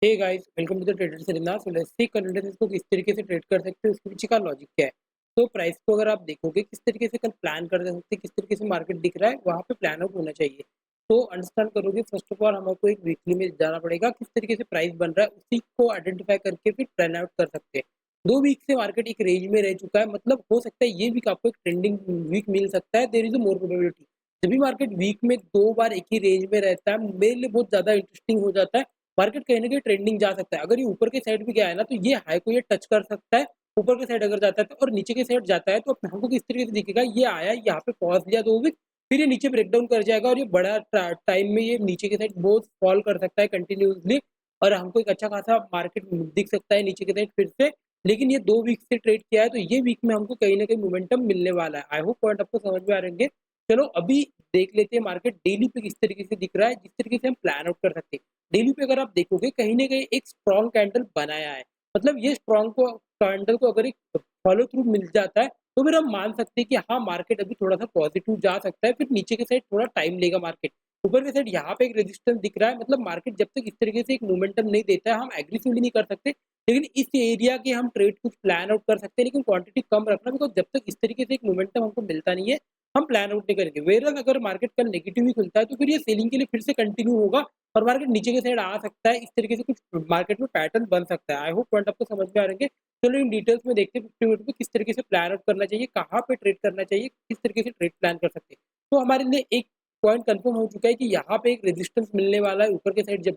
Hey guys welcome to the trader seminar. So let's see contents को किस तरीके से ट्रेड कर सकते हैं, उसके पीछे का लॉजिक क्या है। तो प्राइस को अगर आप देखोगे किस तरीके से कल प्लान कर सकते हैं, किस तरीके से मार्केट दिख रहा है, वहाँ पे प्लान आउट होना चाहिए। तो अंडरस्टैंड करोगे, फर्स्ट ऑफ ऑल हमको एक वीकली में जाना पड़ेगा, किस तरीके से प्राइस बन रहा है उसी को आइडेंटिफाई करके फिर प्लान आउट कर सकते हैं। 2 वीक से मार्केट एक रेंज में रह चुका है, मतलब हो सकता है ये वीक आपको एक ट्रेंडिंग वीक मिल सकता है। There is a more probability. जब भी मार्केट वीक में 2 बार एक ही रेंज में रहता है, मेरे लिए बहुत ज्यादा इंटरेस्टिंग हो जाता है। मार्केट कहीं न कहीं ट्रेंडिंग जा सकता है। अगर ये ऊपर के साइड भी गया है ना, तो ये हाई को ये टच कर सकता है। ऊपर के साइड अगर जाता है तो और नीचे के साइड जाता है, तो हमको किस तरीके से दिखेगा, ये आया, यहाँ पे पॉज़ लिया 2 वीक, फिर ये नीचे ब्रेकडाउन कर जाएगा और ये बड़ा टाइम में ये नीचे के साइड बहुत फॉल कर सकता है कंटिन्यूअसली। और हमको एक अच्छा खासा मार्केट दिख सकता है नीचे के साइड फिर से। लेकिन ये 2 वीक से ट्रेड किया है, तो ये वीक में हमको कहीं न कहीं मोमेंटम मिलने वाला है। आई होप पॉइंट आपको समझ में आ रहे होंगे। चलो अभी देख लेते हैं मार्केट डेली पे किस तरीके से दिख रहा है, जिस तरीके से हम प्लान आउट कर सकते हैं। डेली पे अगर आप देखोगे कहीं न कहीं एक स्ट्रॉन्ग कैंडल बनाया है। मतलब ये स्ट्रॉन्ग को कैंडल को अगर एक फॉलो थ्रू मिल जाता है, तो फिर हम मान सकते हैं कि हाँ, मार्केट अभी थोड़ा-सा पॉजिटिव जा सकता है, फिर नीचे के साइड थोड़ा टाइम लेगा मार्केट। ऊपर के साइड यहाँ पे एक रेजिस्टेंस दिख रहा है, मतलब मार्केट जब तक इस तरीके से एक मोमेंटम नहीं देता है, हम एग्रेसिवली नहीं कर सकते। लेकिन इस एरिया के हम ट्रेड कुछ प्लान आउट कर सकते हैं, लेकिन क्वांटिटी कम रखना, बिकॉज़ जब तक इस तरीके से एक मोमेंटम हमको मिलता नहीं है, हम प्लान आउट नहीं करेंगे। व्हेयरएज़ अगर मार्केट कल नेगेटिव ही खुलता है, तो फिर ये सेलिंग के लिए फिर से कंटिन्यू होगा और मार्केट नीचे की साइड आ सकता है। इस तरीके से कुछ मार्केट में पैटर्न बन सकता है। आई होप पॉइंट आपको समझ में आ रहे हैं। चलो इन डिटेल्स में देखते हैं 50 मिनट में किस तरीके से प्लान आउट करना चाहिए, कहाँ पे ट्रेड करना चाहिए, किस तरीके से ट्रेड प्लान कर सकते हैं। तो हमारे लिए एक पॉइंट कंफर्म हो चुका है कि यहाँ पे एक रेजिस्टेंस मिलने वाला है ऊपर के साइड। जब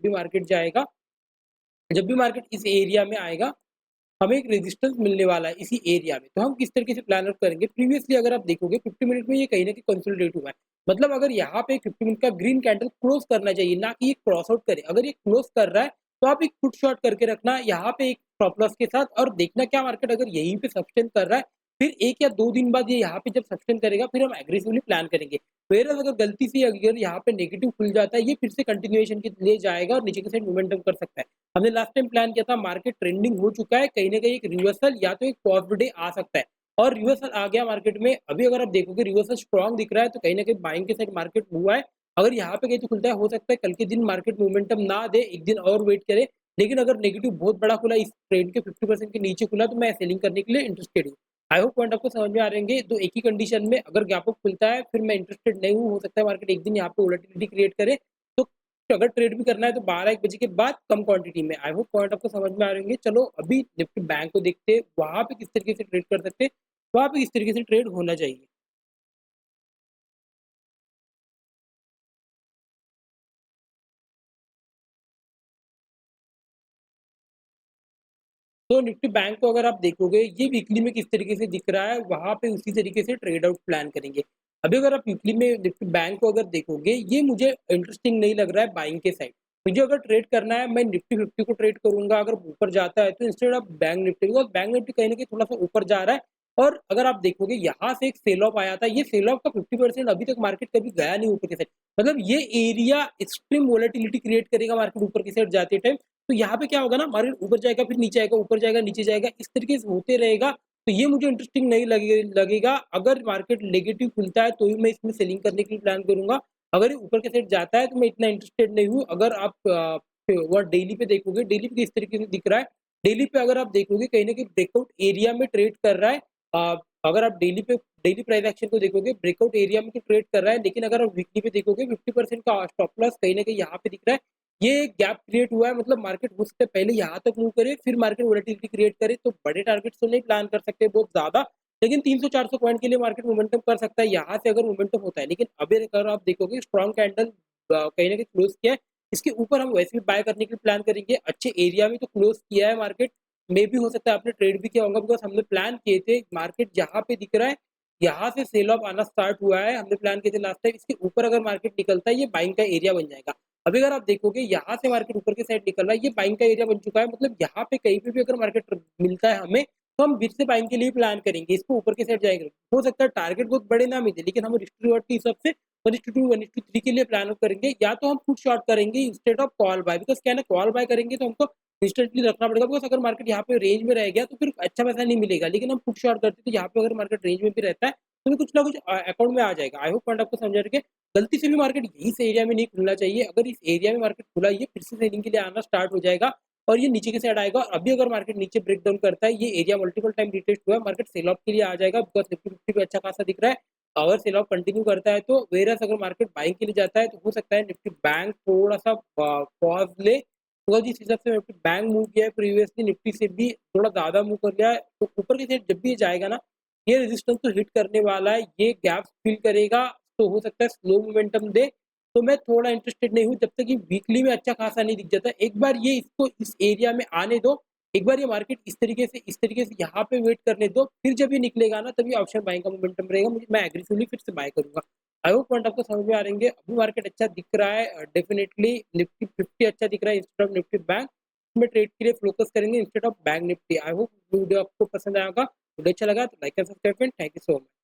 भी मार्केट इस एरिया में आएगा, हमें एक रेजिस्टेंस मिलने वाला है इसी एरिया में। तो हम किस तरीके से प्लान आउट करेंगे, प्रीवियसली अगर आप देखोगे 50 मिनट में ये कहीं न कहीं कंसोलिडेट हुआ है। मतलब अगर यहाँ पे 50 मिनट का ग्रीन कैंडल क्लोज़ करना चाहिए, ना कि ये क्रॉस आउट करे। अगर ये क्लोज़ कर रहा है, तो आप एक पुट शॉट करके रखना यहाँ पे एक स्टॉप लॉस के साथ, और देखना क्या मार्केट अगर यहीं पे सस्टेन कर रहा है, फिर 1 या 2 दिन बाद ये यहाँ पे जब सस्टेन करेगा, फिर हम एग्रेसिवली प्लान करेंगे। व्हेयरएज़ अगर गलती से अगर यहाँ पे नेगेटिव खुल जाता है, ये फिर से कंटिन्यूएशन के लिए जाएगा और नीचे की साइड मोमेंटम कर सकता है। हमने लास्ट टाइम प्लान किया था, मार्केट ट्रेंडिंग हो चुका है, कहीं न कहीं एक रिवर्सल या तो एक पॉज़िटिव डे आ सकता है और रिवर्सल आ गया मार्केट में। अभी अगर आप देखोगे रिवर्सल स्ट्रॉन्ग दिख रहा है, तो कहीं न कहीं बाइंग के साइड मार्केट हुआ है। अगर यहाँ पे कहीं तो खुलता है, हो सकता है कल के दिन मार्केट मोमेंटम ना दे, 1 दिन और वेट करे। लेकिन अगर नेगेटिव बहुत बड़ा खुला, इस ट्रेंड के 50% के नीचे खुला, तो मैं सेलिंग करने के लिए इंटरेस्टेड हूँ। आई होप पॉइंट आपको समझ में आ रहे होंगे। तो एक ही कंडीशन में अगर गैप अप खुलता है, फिर मैं इंटरेस्टेड नहीं हूँ। हो सकता है मार्केट एक दिन यहाँ पे वोलेटिलिटी क्रिएट करे, तो अगर ट्रेड भी करना है तो 12-1 बजे के बाद कम क्वांटिटी में। आई होप पॉइंट आपको समझ में आ रहे होंगे। चलो अभी निफ्टी बैंक को देखते हैं, वहाँ पे किस तरीके से ट्रेड कर सकते हैं, वहाँ पे किस तरीके से ट्रेड होना चाहिए। तो निफ्टी बैंक को अगर आप देखोगे, ये वीकली में किस तरीके से दिख रहा है, वहाँ पे उसी तरीके से ट्रेड आउट प्लान करेंगे। अभी अगर आप वीकली में निफ्टी बैंक को अगर देखोगे, ये मुझे इंटरेस्टिंग नहीं लग रहा है बाइंग के साइड। मुझे अगर ट्रेड करना है, मैं निफ्टी 50 को ट्रेड करूँगा। अगर ऊपर जाता है तो instead of bank Nifty, because bank Nifty कहीं न कहीं थोड़ा-सा ऊपर जा रहा है। और अगर आप देखोगे यहाँ से एक सेल ऑफ आया था, ये सेल ऑफ का 50% अभी तक मार्केट कभी गया नहीं ऊपर की साइड। मतलब ये एरिया एक्सट्रीम वोलेटिलिटी क्रिएट करेगा मार्केट ऊपर की साइड जाते टाइम। तो यहाँ पे क्या होगा ना, मार्केट ऊपर जाएगा फिर नीचे आएगा, ऊपर जाएगा नीचे जाएगा, इस तरीके से होते रहेगा। तो ये मुझे इंटरेस्टिंग नहीं लगेगा। अगर मार्केट नेगेटिव खुलता है, तो ही मैं इसमें सेलिंग करने के लिए प्लान करूँगा। अगर ये ऊपर के साइड जाता है, तो मैं इतना इंटरेस्टेड नहीं हूँ। अगर आप वो डेली पे देखोगे, डेली पे किस तरीके से दिख रहा है, डेली पे अगर आप देखोगे कहीं न कहीं ब्रेकआउट एरिया में ट्रेड कर रहा है। अगर आप डेली प्राइस एक्शन को देखोगे, ब्रेकआउट एरिया में तो ट्रेड कर रहा है, लेकिन अगर आप वीकली पे देखोगे 50% का स्टॉप लॉस कहीं न कहीं यहाँ पे दिख रहा है। ये गैप क्रिएट हुआ है, मतलब मार्केट हो सकता है पहले यहाँ तक मूव करे, फिर मार्केट वोलेटिलिटी क्रिएट करे। तो बड़े टारगेट्स तो नहीं प्लान कर सकते बहुत ज़्यादा, लेकिन 300-400 पॉइंट के लिए मार्केट मोमेंटम कर सकता है यहाँ से अगर मोमेंटम होता है। लेकिन अभी अगर आप देखोगे स्ट्रॉन्ग कैंडल कहीं न कहीं क्लोज़ किया है, इसके ऊपर हम वैसे भी बाय करने के लिए प्लान करेंगे। अच्छे एरिया में तो क्लोज़ किया है मार्केट, मेबी हो सकता है आपने ट्रेड भी किया होगा, बिकॉज़ हमने प्लान किए थे मार्केट जहाँ पे दिख रहा है, यहाँ से सेल ऑफ आना स्टार्ट हुआ है। हमने प्लान किए थे लास्ट टाइम, इसके ऊपर अगर मार्केट निकलता है, ये बाइंग का एरिया बन जाएगा। अभी अगर आप देखोगे यहाँ से मार्केट ऊपर की साइड निकल रहा है, ये बाइंग का एरिया बन चुका है। मतलब यहाँ पे कहीं पे भी अगर मार्केट मिलता है हमें, तो हम फिर से बाइंग के लिए प्लान करेंगे। इसको ऊपर की साइड जाएगा, हो सकता है टारगेट बहुत बड़े ना मिले, लेकिन हम रिस्क रिवॉर्ड के हिसाब से 1:2 1:3 के लिए प्लान आउट करेंगे। या तो हम पुट शॉर्ट करेंगे instead of call buy, because क्या है ना, कॉल बाय करेंगे तो हमको इंस्टेंटली रखना पड़ेगा, बिकॉज़ अगर मार्केट यहाँ पे रेंज में रह गया तो फिर अच्छा पैसा नहीं मिलेगा। लेकिन हम पुट शॉर्ट करते हैं, तो यहाँ पे अगर मार्केट रेंज में भी रहता है, तो कुछ ना कुछ अकाउंट में आ जाएगा। आई होप पॉइंट आपको समझ रहे हैं। गलती से भी मार्केट इस एरिया में नहीं खुलना चाहिए। अगर इस एरिया में मार्केट खुला, ये फिर से सेलिंग के लिए आना स्टार्ट हो जाएगा। और ये नीचे की साइड आएगा। अभी अगर मार्केट नीचे ब्रेक डाउन करता है, ये एरिया मल्टीपल टाइम रिटेस्ट हुआ है, मार्केट सेल ऑफ के लिए आ जाएगा बिकॉज़ निफ्टी 50 भी अच्छा खासा दिख रहा है। अगर सेल ऑफ कंटिन्यू करता है तो व्हेयरएज़ अगर मार्केट बाइंग के लिए जाता है तो हो सकता है निफ्टी बैंक थोड़ा-सा पॉज़ ले, बिकॉज़ जिस हिसाब से निफ्टी बैंक मूव किया है प्रीवियसली निफ्टी से भी थोड़ा ज़्यादा मूव कर लिया है, तो ऊपर की साइड जब भी ये जाएगा ना, ये रेजिस्टेंस तो हिट करने वाला है, ये गैप्स फिल करेगा, तो हो सकता है स्लो मोमेंटम दे। तो मैं थोड़ा इंटरेस्टेड नहीं हूँ जब तक ये वीकली में अच्छा खासा नहीं दिख जाता। एक बार ये इसको इस एरिया में आने दो, एक बार ये मार्केट इस तरीके से यहाँ पे वेट करने दो, फिर जब ये निकलेगा ना तभी ऑप्शन बाइंग का मोमेंटम रहेगा, मैं एग्रेसिवली फिर से बाय करूँगा। आई होप पॉइंट आपको समझ में आ रहेंगे। अभी मार्केट अच्छा दिख रहा है, डेफिनिटली निफ्टी 50 अच्छा दिख रहा है इंस्टेड ऑफ निफ्टी बैंक। में ट्रेड के लिए फोकस करेंगे instead of bank Nifty. I hope video आपको पसंद आया होगा। वीडियो अच्छा लगा तो like and subscribe, thank you so much.